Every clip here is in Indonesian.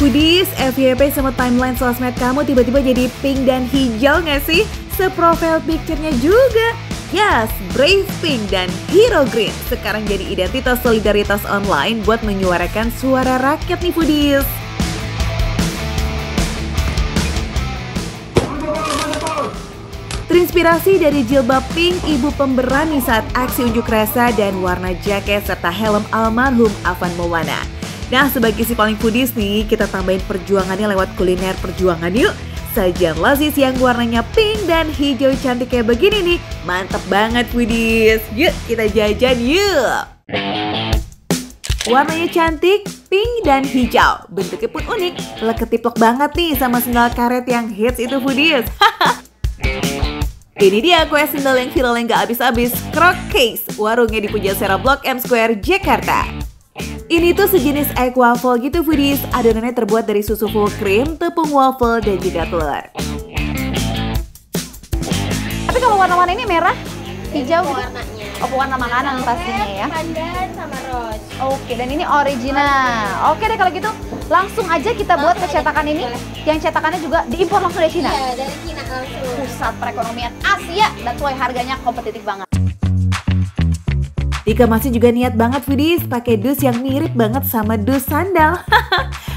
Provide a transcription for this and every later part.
Foodies, FYP sama timeline sosmed kamu tiba-tiba jadi pink dan hijau nggak sih? Se-profile picture-nya juga. Yes, Brave Pink dan Hero Green sekarang jadi identitas solidaritas online buat menyuarakan suara rakyat nih Foodies. Terinspirasi dari jilbab pink ibu pemberani saat aksi unjuk rasa dan warna jaket serta helm almarhum Afan Maulana. Nah, sebagai si paling foodies nih, kita tambahin perjuangannya lewat kuliner perjuangan yuk. Sajian lazis yang warnanya pink dan hijau cantik kayak begini nih. Mantap banget foodies. Yuk kita jajan yuk. Warnanya cantik, pink dan hijau. Bentuknya pun unik. Leketiplok banget nih sama sendal karet yang hits itu foodies. Ini dia kue sendal yang viral yang gak habis-habis. Croc Case, warungnya di Pujasera Blok M Square, Jakarta. Ini tuh sejenis egg waffle gitu foodies. Adonannya terbuat dari susu full cream, tepung waffle, dan juga telur. Tapi kalau warna-warna ini merah, hijau gitu? Warnanya. Oh, warna makanan pastinya ya? Pandan sama rose. Oke, dan ini original. Oke deh kalau gitu, langsung aja kita buat kecetakan ini. Yang cetakannya juga diimpor langsung dari Cina? Iya, dari Cina langsung. Pusat perekonomian Asia, dan sesuai harganya kompetitif banget. Dikemasnya juga niat banget foodies, pakai dus yang mirip banget sama dus sandal.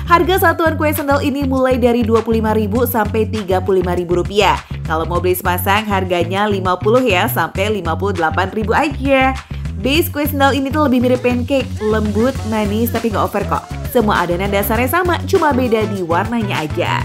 Harga satuan kue sandal ini mulai dari Rp25.000 sampai Rp35.000 rupiah. Kalau mau beli sepasang harganya 50 ya sampai 58.000 aja. Base kue sandal ini tuh lebih mirip pancake, lembut, manis tapi nggak over kok. Semua adonan dasarnya sama, cuma beda di warnanya aja.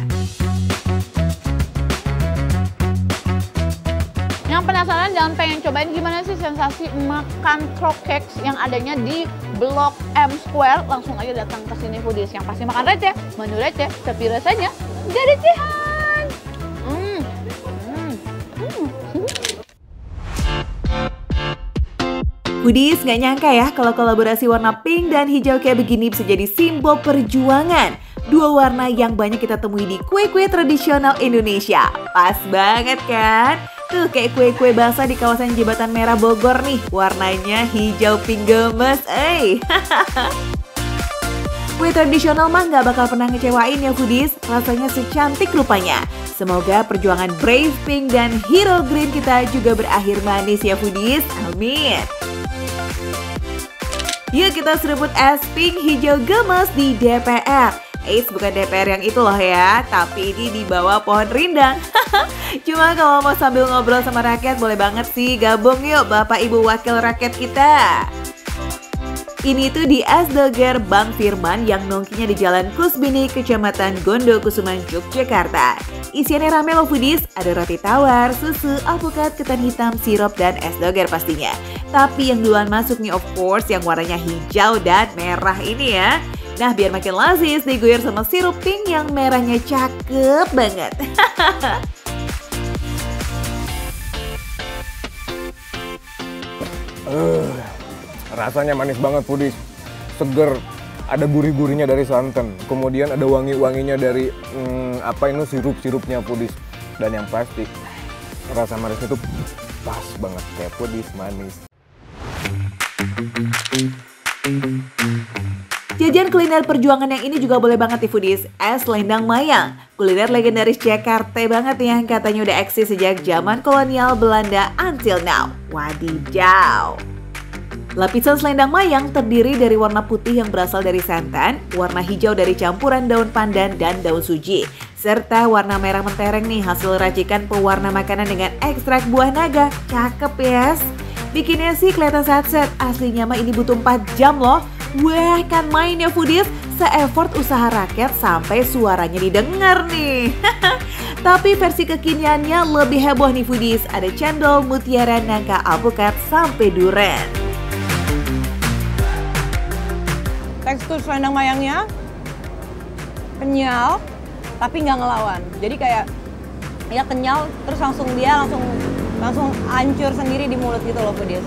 Yang penasaran dan pengen cobain gimana sih sensasi makan Croc Cakes yang adanya di Blok M Square, langsung aja datang ke sini foodies. Yang pasti makan receh, menu receh, tapi rasanya gak recehan. Foodies nggak nyangka ya kalau kolaborasi warna pink dan hijau kayak begini bisa jadi simbol perjuangan. Dua warna yang banyak kita temui di kue-kue tradisional Indonesia. Pas banget kan? Tuh kayak kue-kue basah di kawasan Jembatan Merah Bogor nih. Warnanya hijau pink gemes, Kue tradisional mah nggak bakal pernah ngecewain ya foodies. Rasanya secantik rupanya. Semoga perjuangan Brave Pink dan Hero Green kita juga berakhir manis ya foodies. Amin. Yuk kita seruput es pink hijau gemes di DPR. Bukan DPR yang itu loh ya, tapi ini di bawah pohon rindang. Cuma kalau mau sambil ngobrol sama rakyat boleh banget sih gabung yuk Bapak Ibu Wakil Rakyat kita. Ini tuh di Es Doger Bang Firman yang nongkinya di Jalan Kusbini, Kecamatan Gondokusuman, Yogyakarta. Isiannya rame loh foodies, ada roti tawar, susu, alpukat, ketan hitam, sirup, dan es doger pastinya. Tapi yang duluan masuk nih of course yang warnanya hijau dan merah ini ya. Nah biar makin lazis diguyur sama sirup pink yang merahnya cakep banget. Rasanya manis banget foodies, seger, ada gurih-gurihnya dari santan, kemudian ada wangi-wanginya dari sirup-sirupnya foodies, dan yang pasti rasa manisnya tuh pas banget kayak foodies manis. Jajan kuliner perjuangan yang ini juga boleh banget nih foodies. Es Lendang Mayang, kuliner legendaris Jakarta banget yang katanya udah eksis sejak zaman kolonial Belanda until now. Wadidaw. Lapisan selendang mayang terdiri dari warna putih yang berasal dari santan, warna hijau dari campuran daun pandan dan daun suji, serta warna merah mentereng nih hasil racikan pewarna makanan dengan ekstrak buah naga. Cakep ya. Bikinnya sih kelihatan set-set, aslinya mah ini butuh 4 jam loh. Wah kan main ya foodies, se-effort usaha rakyat sampai suaranya didengar nih. Tapi versi kekiniannya lebih heboh nih foodies, ada cendol, mutiara, nangka, alpukat, sampai durian. Tekstur selendang mayangnya kenyal tapi nggak ngelawan, jadi kayak ya kenyal terus langsung hancur sendiri di mulut gitu loh foodies.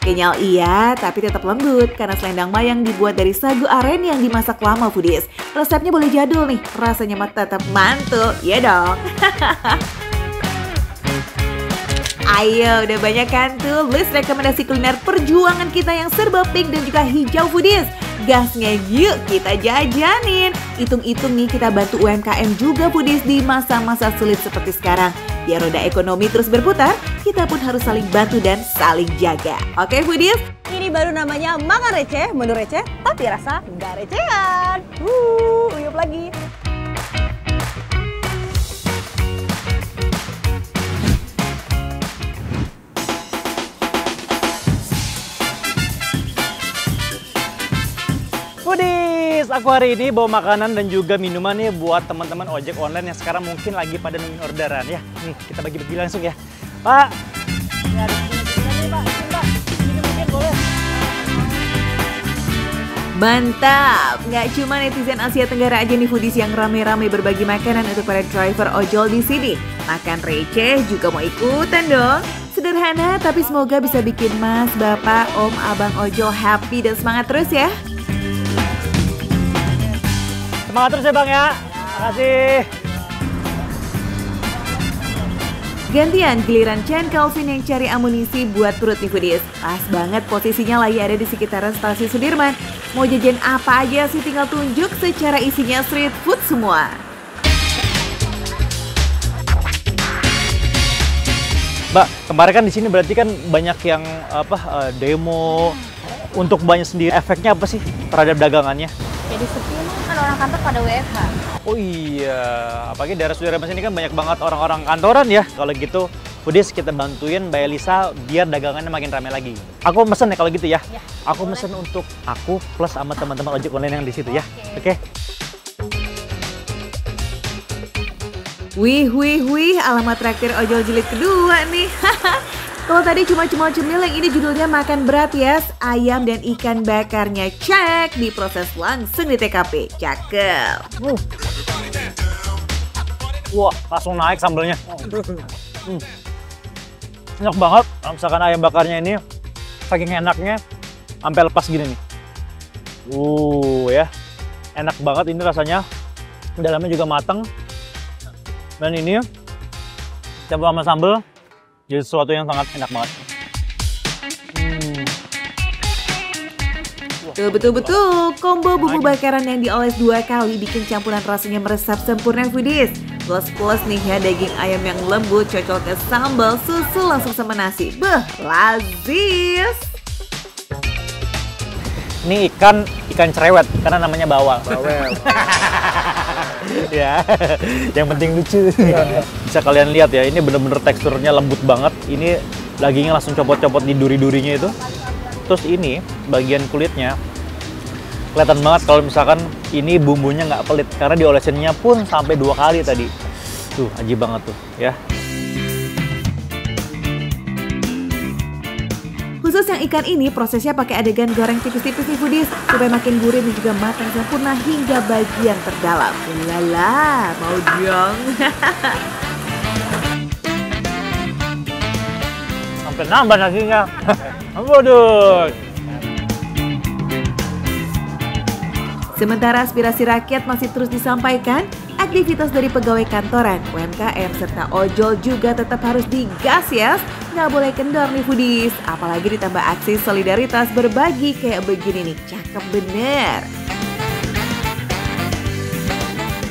Kenyal iya, tapi tetap lembut karena selendang mayang dibuat dari sagu aren yang dimasak lama foodies. Resepnya boleh jadul nih, rasanya mah tetap mantul, ya dong. Ayo, udah banyak kan tuh list rekomendasi kuliner perjuangan kita yang serba pink dan juga hijau foodies. Gasnya yuk kita jajanin. Hitung-hitung nih kita bantu UMKM juga foodies di masa-masa sulit seperti sekarang. Biar roda ekonomi terus berputar, kita pun harus saling bantu dan saling jaga. Oke foodies? Ini baru namanya makan receh, menu receh, tapi rasa nggak recehan. Uyup lagi. Foodies, aku hari ini bawa makanan dan juga minuman nih buat teman-teman ojek online yang sekarang mungkin lagi pada nungguin orderan ya. Nih, kita bagi-bagi langsung ya. Pak, ini ada nih Pak, ini mungkin boleh. Mantap! Nggak cuma netizen Asia Tenggara aja nih foodies yang rame-rame berbagi makanan untuk para driver ojol di sini. Makan receh juga mau ikutan dong. Sederhana tapi semoga bisa bikin mas, bapak, om, abang ojol happy dan semangat terus ya. Semangat terus ya Bang ya. Makasih. Gantian giliran Chen Calvin yang cari amunisi buat perut nih foodies. Pas banget posisinya lagi ada di sekitaran stasiun Sudirman. Mau jajan apa aja sih tinggal tunjuk, secara isinya street food semua. Mbak, kemarin kan di sini berarti kan banyak yang demo untuk banyak sendiri. Efeknya apa sih terhadap dagangannya? Jadi sepi kan orang kantor pada WFH. Oh iya, apalagi daerah Sudirman sini kan banyak banget orang-orang kantoran ya. Kalau gitu, foodies kita bantuin Mbak Elisa biar dagangannya makin ramai lagi. Aku mesen ya kalau gitu ya. Ya, Aku boleh. mesen untuk aku plus sama teman-teman ojek online yang di situ ya. Oke. Wih, alamat traktir ojol jilid kedua nih. Kalau tadi cuma cemil yang ini judulnya makan berat ya. Ayam dan ikan bakarnya cek, diproses langsung di TKP. Cakep. Wah, langsung naik sambelnya. Enak banget. Kalau misalkan ayam bakarnya ini saking enaknya sampai lepas gini nih. Ya. Enak banget ini rasanya. Dalamnya juga matang. Dan ini campur sama sambal jadi sesuatu yang sangat enak banget. Betul, combo bumbu bakaran yang dioles 2 kali bikin campuran rasanya meresap sempurna foodies. Plus nih ya daging ayam yang lembut cocok ke sambal, susu langsung sama nasi. Lazis. Ini ikan cerewet karena namanya bawal. Ya, yang penting lucu. Bisa kalian lihat ya, ini bener-bener teksturnya lembut banget. Ini dagingnya langsung copot-copot di duri-durinya itu. Terus ini bagian kulitnya kelihatan banget kalau misalkan ini bumbunya nggak pelit karena diolesinnya pun sampai 2 kali tadi. Tuh, ajib banget tuh ya. Khusus yang ikan ini prosesnya pakai adegan goreng tipis-tipis nih foodies supaya makin gurih dan juga matang sempurna hingga bagian terdalam. Ulala, mau dong. Sampai nambah nasinya. Waduh. Sementara aspirasi rakyat masih terus disampaikan, aktivitas dari pegawai kantoran, UMKM, serta ojol juga tetap harus digas ya. Nggak boleh kendor nih foodies, apalagi ditambah aksi solidaritas berbagi kayak begini nih, cakep bener.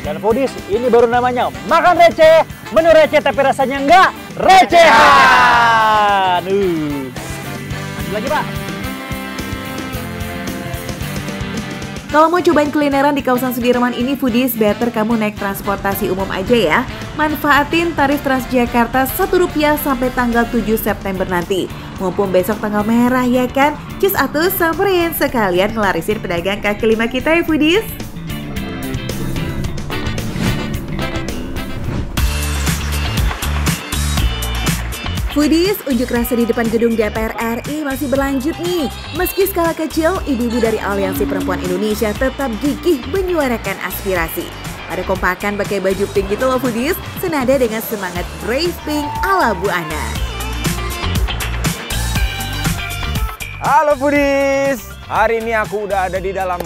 Dan foodies, ini baru namanya makan receh, menu receh tapi rasanya nggak recehan. Lagi Pak. Kalau mau cobain kulineran di kawasan Sudirman ini foodies, better kamu naik transportasi umum aja ya. Manfaatin tarif Transjakarta Rp1 sampai tanggal 7 September nanti. Mumpung besok tanggal merah ya kan? Cus atuh samperin sekalian ngelarisin pedagang kaki lima kita ya foodies. Foodies, unjuk rasa di depan gedung DPR RI masih berlanjut nih. Meski skala kecil, ibu-ibu dari Aliansi Perempuan Indonesia tetap gigih menyuarakan aspirasi. Pada kompakan pakai baju pink gitu loh foodies, senada dengan semangat Brave Pink ala Bu Ana. Halo foodies, hari ini aku udah ada di dalam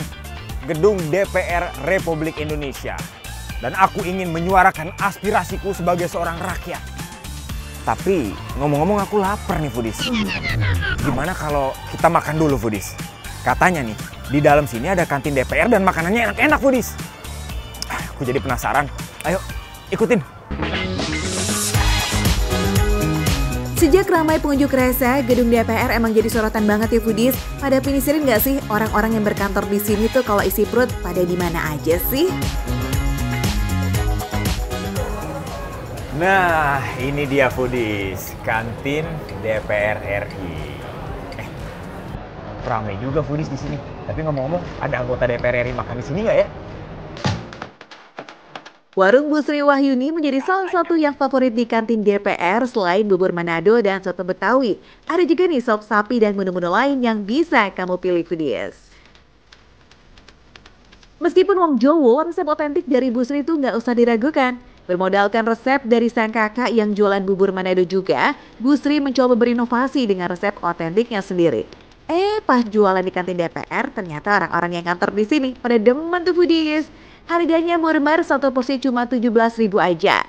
gedung DPR Republik Indonesia. Dan aku ingin menyuarakan aspirasiku sebagai seorang rakyat. Tapi ngomong-ngomong aku lapar nih foodies. Gimana kalau kita makan dulu foodies? Katanya nih, Di dalam sini ada kantin DPR dan makanannya enak-enak, Foodies. Aku jadi penasaran. Ayo, ikutin. Sejak ramai pengunjuk rasa, gedung DPR emang jadi sorotan banget ya Foodies. Pada pinisirin nggak sih orang-orang yang berkantor di sini tuh kalau isi perut pada di mana aja sih? Nah, ini dia Foodies, kantin DPR RI. Ramai juga Foodies di sini. Tapi ngomong-ngomong, ada anggota DPR RI makan di sini nggak ya? Warung Bu Sri Wahyuni menjadi salah satu yang favorit di kantin DPR selain bubur Manado dan soto Betawi. Ada juga nih sop sapi dan menu-menu lain yang bisa kamu pilih Foodies. Meskipun wong Jowo, resep otentik dari Bu Sri itu nggak usah diragukan. Bermodalkan resep dari sang kakak yang jualan bubur Manado juga, Bu Sri mencoba berinovasi dengan resep otentiknya sendiri. Pas jualan di kantin DPR, ternyata orang-orang yang kantor di sini pada demen tuh Foodies. Harganya murmur, satu porsi cuma 17.000 aja.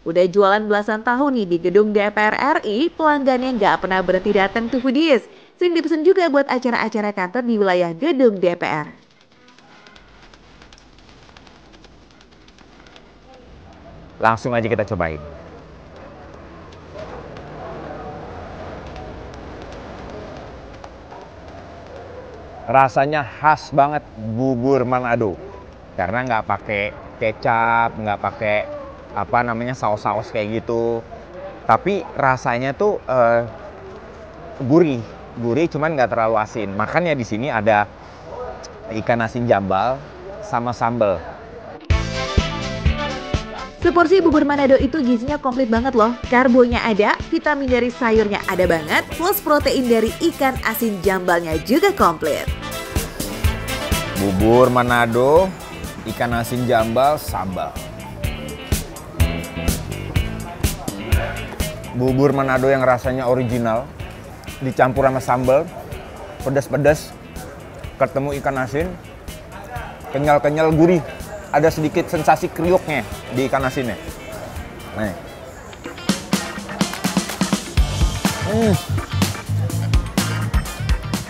Udah jualan belasan tahun nih di gedung DPR RI, pelanggannya nggak pernah berhenti datang tuh Foodies. Sering dipesan juga buat acara-acara kantor di wilayah gedung DPR. Langsung aja kita cobain. Rasanya khas banget bubur Manado. Karena nggak pakai kecap, nggak pakai saus-saus kayak gitu. Tapi rasanya tuh gurih, cuman nggak terlalu asin. Makanya di sini ada ikan asin jambal sama sambal. Seporsi bubur Manado itu gizinya komplit banget loh. Karbonya ada, vitamin dari sayurnya ada banget, plus protein dari ikan asin jambalnya juga komplit. Bubur Manado, ikan asin jambal, sambal. Bubur Manado yang rasanya original, dicampur sama sambal, pedas-pedas, ketemu ikan asin, kenyal-kenyal gurih. Ada sedikit sensasi kriuknya di ikan asinnya. Nih.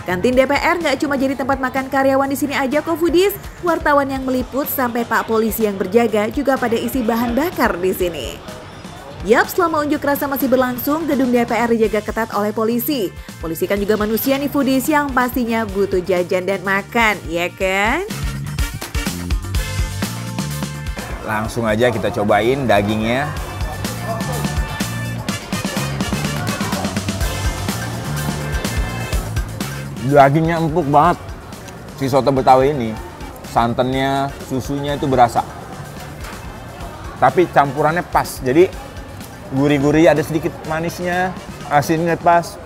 Kantin DPR nggak cuma jadi tempat makan karyawan di sini aja kok Foodies. Wartawan yang meliput sampai Pak Polisi yang berjaga juga pada isi bahan bakar di sini. Yap, selama unjuk rasa masih berlangsung, gedung DPR dijaga ketat oleh polisi. Polisi kan juga manusia nih Foodies yang pastinya butuh jajan dan makan, ya kan? Langsung aja kita cobain dagingnya. Dagingnya empuk banget. Si soto Betawi ini, santannya, susunya itu berasa. Tapi campurannya pas. Jadi gurih-gurih, ada sedikit manisnya, asinnya pas.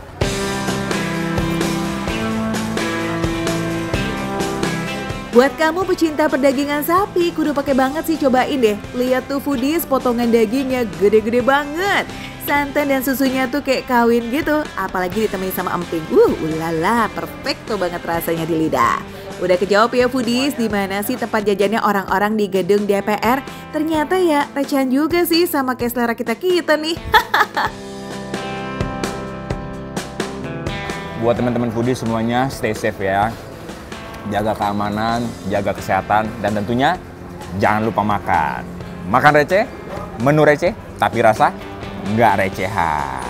Buat kamu pecinta perdagingan sapi, kudu pakai banget sih, cobain deh. Lihat tuh Foodies, potongan dagingnya gede-gede banget. Santan dan susunya tuh kayak kawin gitu, apalagi ditemani sama emping. Ulala, perfecto banget rasanya di lidah. Udah kejawab ya Foodies, di mana sih tempat jajannya orang-orang di gedung DPR? Ternyata ya recehan juga sih sama kayak selera kita-kita nih. Buat teman-teman Foodies semuanya, stay safe ya. Jaga keamanan, jaga kesehatan, dan tentunya jangan lupa makan. Makan receh, menu receh, tapi rasa nggak recehan.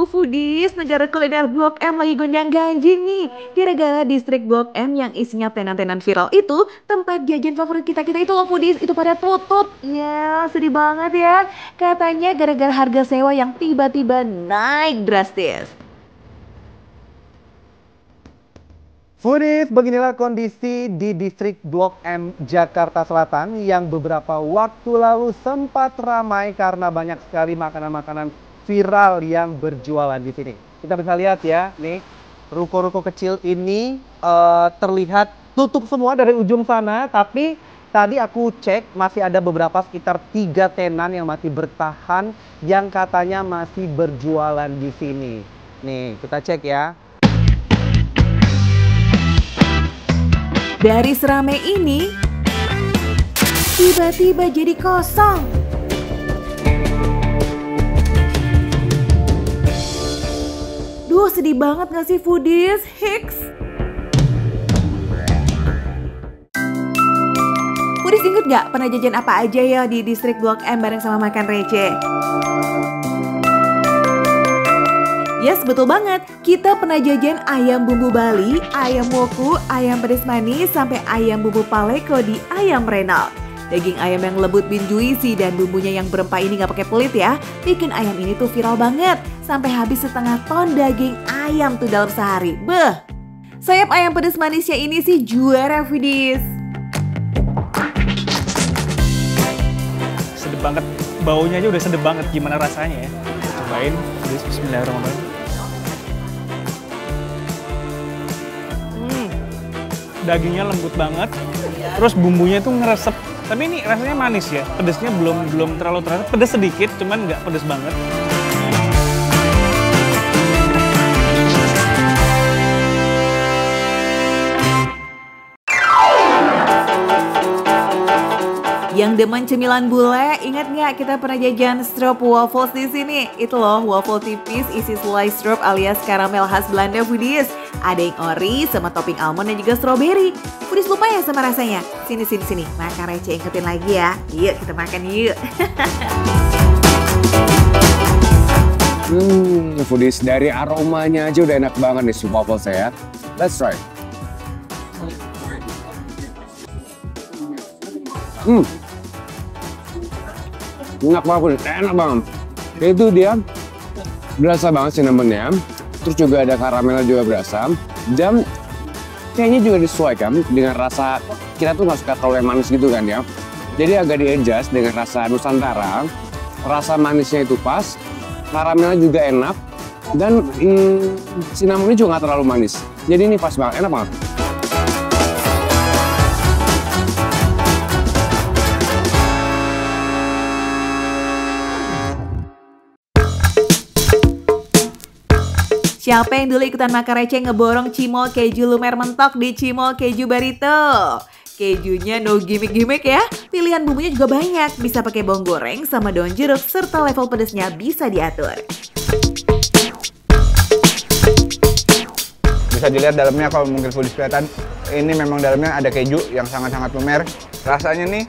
Foodies, negara kuliner Blok M lagi gonjang-ganjing nih. Gara-gara distrik Blok M yang isinya tenan-tenan viral itu, tempat jajan favorit kita-kita itu loh Foodies, itu pada tutup. Ya, sedih banget ya. Katanya gara-gara harga sewa yang tiba-tiba naik drastis. Foodies, beginilah kondisi di distrik Blok M Jakarta Selatan yang beberapa waktu lalu sempat ramai karena banyak sekali makanan-makanan viral yang berjualan di sini. Kita bisa lihat ya, nih ruko-ruko kecil ini terlihat tutup semua dari ujung sana, tapi Tadi aku cek masih ada beberapa sekitar 3 tenan yang masih bertahan yang katanya masih berjualan di sini. Nih, kita cek ya. Dari seramai ini, tiba-tiba jadi kosong. Duh, sedih banget gak sih foodies? Hiks. Foodies inget gak pernah jajan apa aja ya di distrik Blok M bareng sama makan receh? Yes, betul banget. Kita pernah jajan ayam bumbu Bali, ayam woku, ayam pedas manis, sampai ayam bumbu paleko di ayam Reynolds. Daging ayam yang lembut bin juicy dan bumbunya yang berempah ini gak pakai pelit ya. Bikin ayam ini tuh viral banget. Sampai habis setengah ton daging ayam tuh dalam sehari. Beh, sayap ayam pedas manisnya ini sih juara foodies. Sedep banget, baunya aja udah sedep banget. Gimana rasanya ya? Cobain, bismillahirrahmanirrahim. Dagingnya lembut banget, terus bumbunya tuh ngeresep. Tapi ini rasanya manis ya, pedesnya belum terlalu terasa. Pedes sedikit, cuman nggak pedes banget. Yang demen cemilan bule, ingat nggak kita pernah jajan strop waffles di sini? Itu loh, waffle tipis isi slice strop alias karamel khas Belanda foodies. Ada yang ori sama topping almond dan juga strawberry. Foodies lupa ya sama rasanya? Sini. Makan receh ingetin lagi ya. Yuk kita makan yuk. Foodies, dari aromanya aja udah enak banget nih strop waffle saya. Let's try. Enak banget. Itu dia berasa banget cinnamonnya, terus juga ada karamelnya juga berasa, dan kayaknya juga disesuaikan dengan rasa kita tuh nggak suka terlalu yang manis gitu kan ya. Jadi agak di-adjust dengan rasa Nusantara, rasa manisnya itu pas, karamelnya juga enak, dan cinnamonnya juga nggak terlalu manis. Jadi ini pas banget, enak banget. Siapa yang dulu ikutan makan receh ngeborong cimol keju lumer mentok di cimol keju Barito? Kejunya no gimmick-gimmick ya. Pilihan bumbunya juga banyak. Bisa pakai bawang goreng sama daun jeruk serta level pedasnya bisa diatur. Bisa dilihat dalamnya kalau mungkin foodies kelihatan. Ini memang dalamnya ada keju yang sangat-sangat lumer. Rasanya nih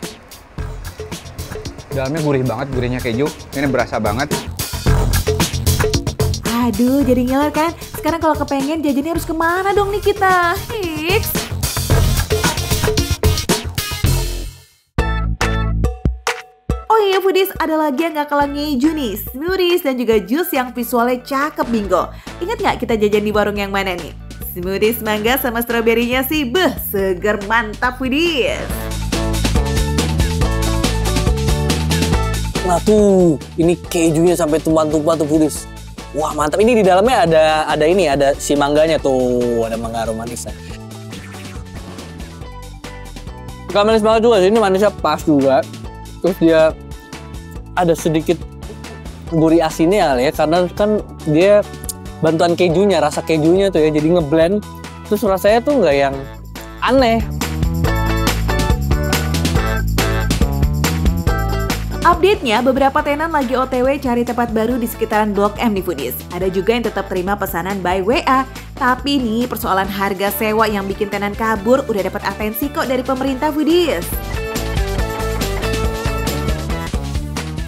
dalamnya gurih banget, gurihnya keju. Ini berasa banget. Aduh, jadi ngiler kan? Sekarang kalau kepengen jajannya harus kemana dong nih kita? Hiks. Oh iya foodies, ada lagi yang gak kalah ngeju nih. Smoothies dan juga jus yang visualnya cakep bingo. Ingat gak kita jajan di warung yang mana nih? Smoothies mangga sama stroberinya sih, beh, seger mantap foodies. Nah tuh, ini kejunya sampai tumpah-tumpah tuh foodies. Wah mantap, ini di dalamnya ada si mangganya tuh, ada mangga aromatisnya. Gak manis banget juga sih, ini manisnya pas juga. Terus dia ada sedikit gurih asinnya ya, karena kan dia bantuan kejunya, rasa kejunya tuh ya, jadi ngeblend. Terus rasanya tuh nggak yang aneh. Update-nya, beberapa tenan lagi OTW cari tempat baru di sekitaran Blok M nih foodies. Ada juga yang tetap terima pesanan by WA. Tapi nih persoalan harga sewa yang bikin tenan kabur udah dapat atensi kok dari pemerintah foodies.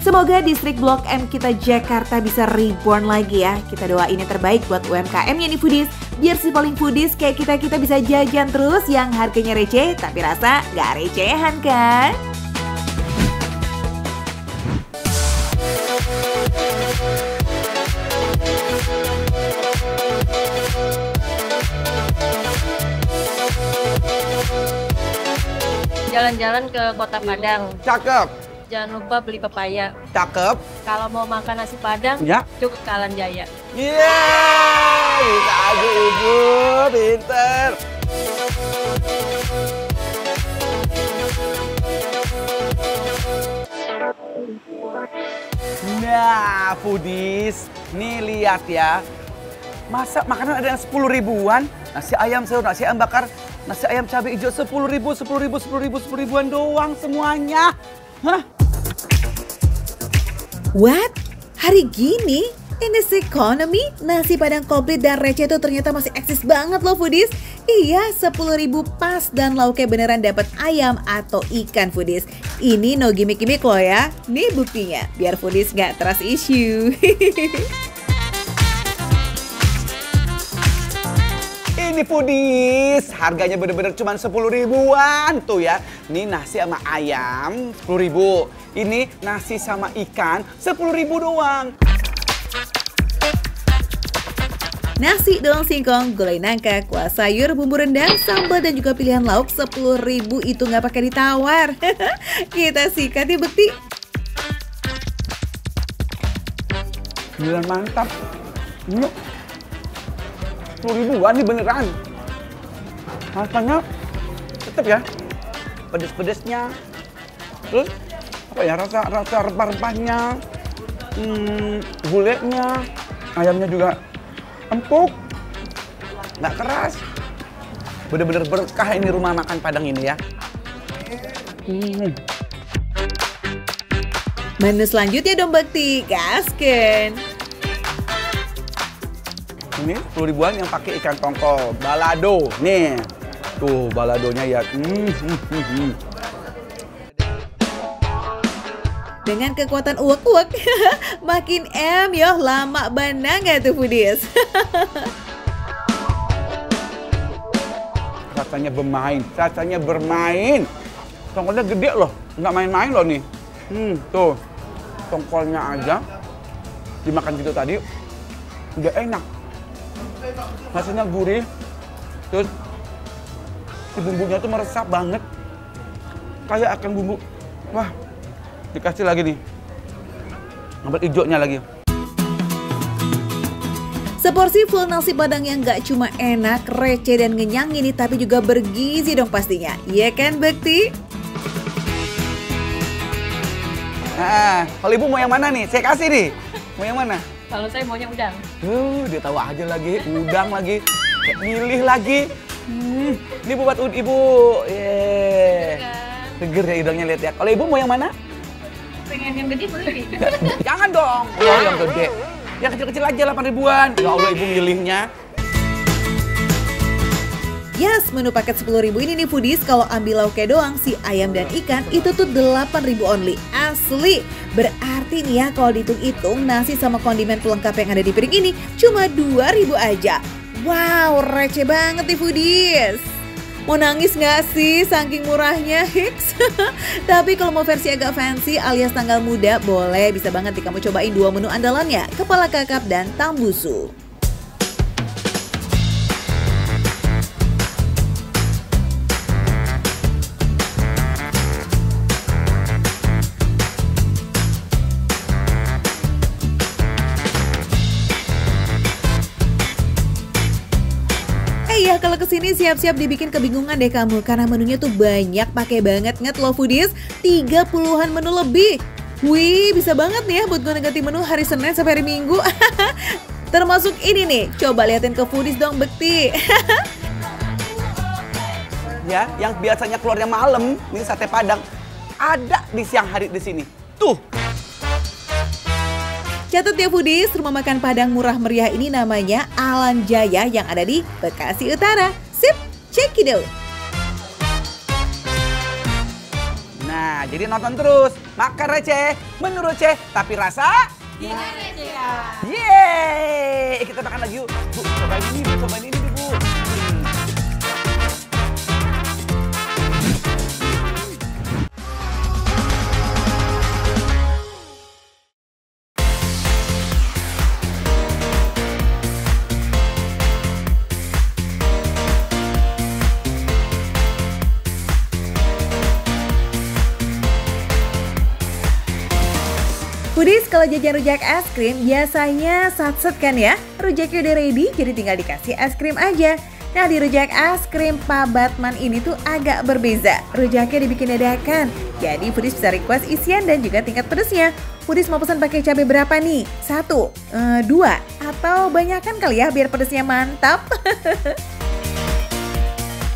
Semoga distrik Blok M kita Jakarta bisa reborn lagi ya. Kita doain yang terbaik buat UMKM-nya nih foodies. Biar si paling foodies kayak kita bisa jajan terus yang harganya receh tapi rasa gak recehan kan? Jalan-jalan ke Kota Padang. Cakep. Jangan lupa beli pepaya. Cakep. Kalau mau makan nasi Padang, Ya. cukup ke Alan Jaya. Bisa aja ibu, pinter. Nah, foodies, nih lihat ya. Masa makanan ada yang 10 ribuan? Nasi ayam sayur, nasi ayam bakar, nasi ayam cabai hijau 10 ribuan doang semuanya. Hah? What? Hari gini? In this economy, nasi padang komplit dan receh itu ternyata masih eksis banget loh foodies. Iya, 10.000 pas dan lauknya beneran dapat ayam atau ikan foodies. Ini no gimmick-gimmick loh ya. Nih buktinya, biar foodies nggak trust issue. Ini foodies, harganya bener-bener cuma 10 ribuan tuh ya. Ini nasi sama ayam 10 ribu. Ini nasi sama ikan 10 ribu doang. Nasi, daun singkong, gulai nangka, kuah sayur, bumbu rendang, sambal dan juga pilihan lauk 10.000 itu nggak pakai ditawar. Kita sikat ya Bekti. Beneran mantap. Ini 10 ribuan nih beneran. Rasanya tetep ya, pedes-pedesnya. Terus apa ya, rasa rempah-rempahnya, gulenya, ayamnya juga empuk, nggak keras. Bener-bener berkah ini rumah makan Padang ini ya. Menu selanjutnya dong Bekti, gasken. Ini 10 ribuan yang pakai ikan tongkol, balado. Nih, tuh baladonya ya. Dengan kekuatan uwek-uwek, makin yoh lama banget gak tuh foodies? Rasanya bermain. Tongkolnya gede loh, nggak main-main loh nih. Tuh, tongkolnya aja dimakan gitu tadi, udah enak. Rasanya gurih, terus si bumbunya tuh meresap banget. Kayak akan bumbu, wah. Dikasih lagi nih, sambal hijaunya lagi. Seporsi full nasi padang yang gak cuma enak, receh dan ngenyang ini, tapi juga bergizi dong pastinya. Iya kan Bekti? Nah, kalau ibu mau yang mana nih? Saya kasih nih. Mau yang mana? Kalau saya maunya udang. Dia tahu aja lagi, udang lagi, kayak milih lagi. Ini buat ibu. Seger ya udangnya, lihat ya. Kalau ibu mau yang mana? Pengen yang gede boleh? Jangan dong. Oh, yang gede. Yang kecil-kecil aja 8 ribuan. Ya Allah, ibu milihnya. Yes, menu paket 10.000 ini nih foodies, kalau ambil lauknya doang, si ayam dan ikan itu tuh 8.000 only. Asli. Berarti nih ya kalau dihitung-hitung nasi sama kondimen pelengkap yang ada di piring ini cuma 2.000 aja. Wow, receh banget nih foodies. Mau nangis nggak sih saking murahnya, Hiks? Tapi kalau mau versi agak fancy alias tanggal muda, boleh, bisa banget nih kamu cobain 2 menu andalannya, kepala kakap dan tambusu. Kalau kesini siap-siap dibikin kebingungan deh kamu, karena menunya tuh banyak, pakai banget loh foodies, 30-an menu lebih. Wih, bisa banget nih ya buat ganti menu hari Senin sampai hari Minggu. Termasuk ini nih, coba liatin ke foodies dong Bekti. Ya, yang biasanya keluarnya malam, ini sate Padang, ada di siang hari di sini. Tuh. Catat ya foodies, rumah makan Padang murah meriah ini namanya Alan Jaya yang ada di Bekasi Utara. Sip, check it out. Nah, jadi nonton terus. Makan receh, menu receh, tapi rasa tidak receh. Yeay, kita makan lagi yuk. Bu, cobain ini, Bu. Foodies, kalau jajan rujak es krim biasanya satset kan ya? Rujaknya udah ready, jadi tinggal dikasih es krim aja. Nah, di rujak es krim Pak Batman ini tuh agak berbeza. Rujaknya dibikin dadakan, jadi foodies bisa request isian dan juga tingkat pedesnya. Foodies mau pesan pakai cabai berapa nih? 1, 2, atau banyakan kali ya biar pedesnya mantap.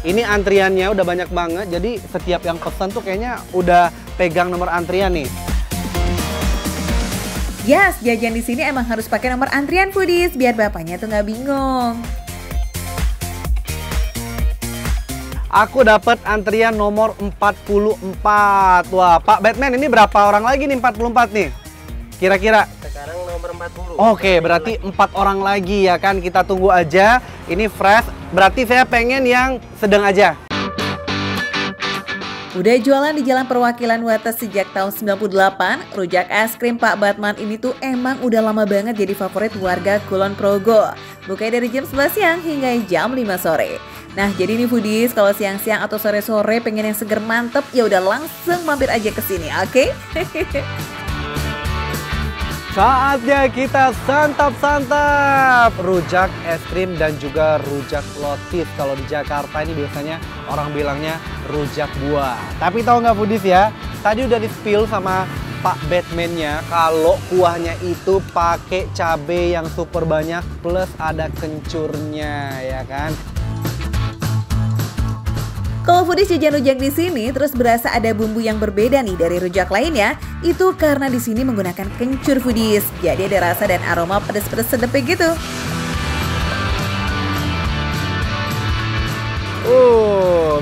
Ini antriannya udah banyak banget, jadi setiap yang pesan tuh kayaknya udah pegang nomor antrian nih. Yes, jajan di sini emang harus pakai nomor antrian foodies biar bapaknya tuh nggak bingung. Aku dapat antrian nomor 44. Wah, Pak Batman ini berapa orang lagi nih 44 nih? Kira-kira? Sekarang nomor 40. Oke, berarti 4 orang lagi ya kan. Kita tunggu aja. Ini fresh. Berarti saya pengen yang sedang aja. Udah jualan di Jalan Perwakilan Wates sejak tahun 98, rujak es krim Pak Batman ini tuh emang udah lama banget jadi favorit warga Kulon Progo. Bukanya dari jam 11 siang hingga jam 5 sore. Nah, jadi nih foodies, kalau siang-siang atau sore-sore pengen yang seger mantep, ya udah langsung mampir aja ke sini, oke? Saatnya kita santap-santap rujak es krim dan juga rujak lotis. Kalau di Jakarta ini biasanya orang bilangnya rujak buah. Tapi tahu nggak foodies ya, tadi udah di-spill sama Pak Batman-nya kalau kuahnya itu pakai cabai yang super banyak plus ada kencurnya, ya kan? Kalau foodies jajan rujak di sini terus berasa ada bumbu yang berbeda nih dari rujak lainnya, itu karena di sini menggunakan kencur foodies. Jadi ada rasa dan aroma pedas-pedas sedepnya gitu.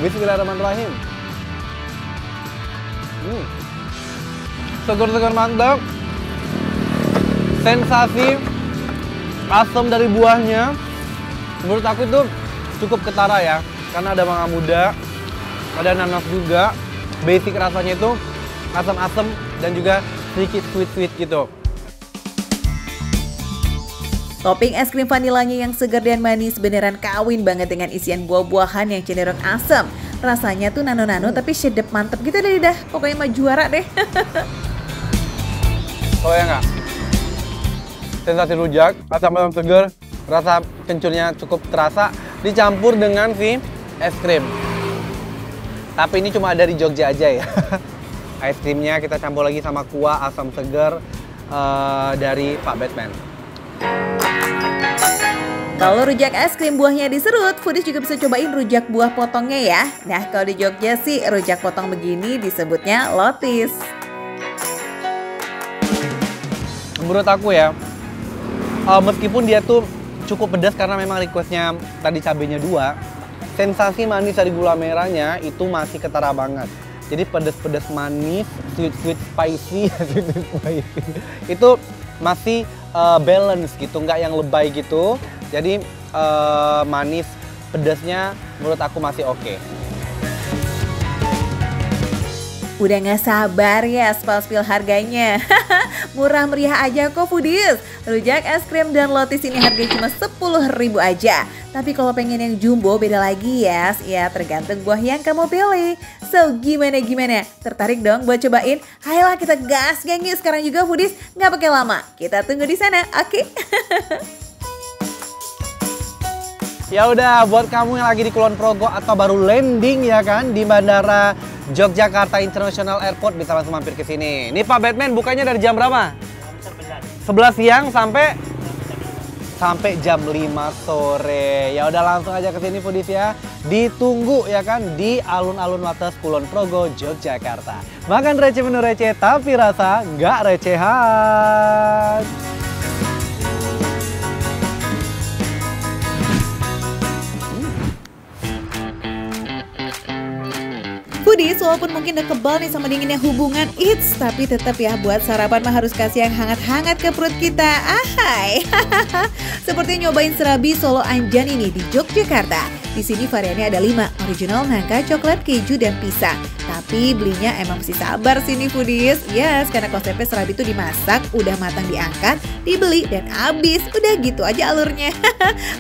Bismillahirrahmanirrahim. Segar-segar mantap. Sensasi asam dari buahnya menurut aku itu cukup ketara ya, karena ada mangga muda, ada nanas juga. Basic rasanya itu asam-asam dan juga sedikit sweet-sweet gitu. Topping es krim vanilanya yang segar dan manis beneran kawin banget dengan isian buah-buahan yang cenderung asam. Rasanya tuh nano-nano tapi sedep mantep gitu deh dah. Pokoknya mah juara deh. Oh ya nggak? Sensasi rujak, asam-asam segar, rasa kencurnya cukup terasa, dicampur dengan si es krim. Tapi ini cuma ada di Jogja aja ya. Es krimnya kita campur lagi sama kuah asam segar dari Pak Batman. Kalau rujak es krim buahnya diserut, foodies juga bisa cobain rujak buah potongnya ya. Nah, kalau di Jogja sih rujak potong begini disebutnya lotis. Menurut aku ya, meskipun dia tuh cukup pedas karena memang requestnya tadi cabenya 2, sensasi manis dari gula merahnya itu masih ketara banget. Jadi pedas-pedas manis, sweet spicy, itu masih balance gitu, nggak yang lebay gitu. Jadi manis, pedasnya menurut aku masih oke. Udah nggak sabar ya spill harganya. Murah meriah aja kok foodies. Rujak es krim dan lotis ini harganya cuma 10.000 aja. Tapi kalau pengen yang jumbo beda lagi ya. Ya tergantung buah yang kamu pilih. So gimana? Tertarik dong buat cobain? Ayolah kita gas geng sekarang juga foodies. Nggak pakai lama. Kita tunggu di sana, oke? Ya udah, buat kamu yang lagi di Kulon Progo atau baru landing ya kan di Bandara Yogyakarta International Airport bisa langsung mampir ke sini. Ini Pak Batman bukanya dari jam berapa? 11 siang sampai jam 5 sore. Ya udah langsung aja ke sini foodies ya. Ditunggu ya kan di alun-alun Wates Kulon Progo Yogyakarta. Makan receh menu receh tapi rasa nggak recehan. Foodies, walaupun mungkin udah kebal nih sama dinginnya hubungan eats, tapi tetap ya buat sarapan mah harus kasih yang hangat-hangat ke perut kita. Ahai. Seperti nyobain serabi Solo Anjan ini di Yogyakarta. Di sini variannya ada 5, original, nangka, coklat, keju, dan pisang. Tapi belinya emang mesti sabar sih nih foodies. Yes, karena konsepnya serabi itu dimasak, udah matang diangkat, dibeli, dan habis. Udah gitu aja alurnya.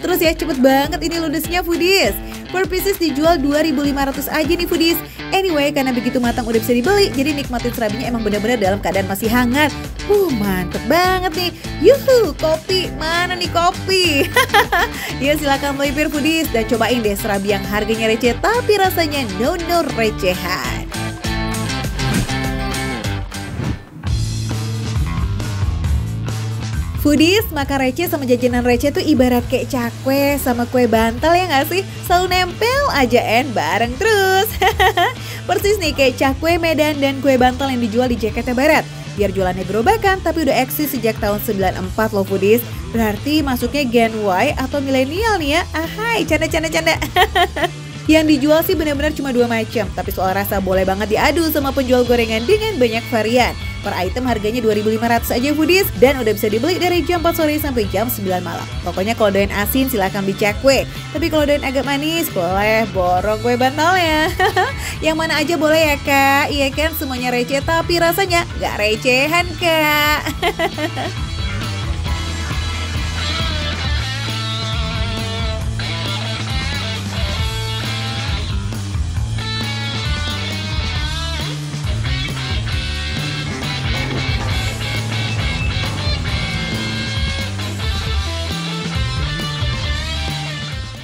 Terus ya cepet banget ini ludesnya foodies. Per pieces dijual 2.500 aja nih foodies. Anyway, karena begitu matang udah bisa dibeli, jadi nikmatin serabinya emang bener-bener dalam keadaan masih hangat. Mantep banget nih. Yuhu, kopi. Mana nih kopi? Yuk silakan melipir foodies dan cobain deh serabi yang harganya receh tapi rasanya no recehan. Foodies, makan receh sama jajanan receh tuh ibarat kayak cakwe sama kue bantal ya nggak sih? Selalu nempel aja bareng terus. Persis nih kayak cakwe Medan dan kue bantal yang dijual di Jakarta Barat. Biar jualannya gerobakan tapi udah eksis sejak tahun 94 loh Foodies. Berarti masuknya Gen Y atau milenial nih ya. Ahai, canda. Yang dijual sih benar-benar cuma 2 macam, tapi soal rasa boleh banget diadu sama penjual gorengan dengan banyak varian. Per item harganya 2.500 aja Foodies dan udah bisa dibeli dari jam 4 sore sampai jam 9 malam. Pokoknya kalau doyan asin silahkan beli cakwe, tapi kalau doyan agak manis boleh borong kue bantalnya. Yang mana aja boleh ya kak, iya kan semuanya receh tapi rasanya gak recehan kak.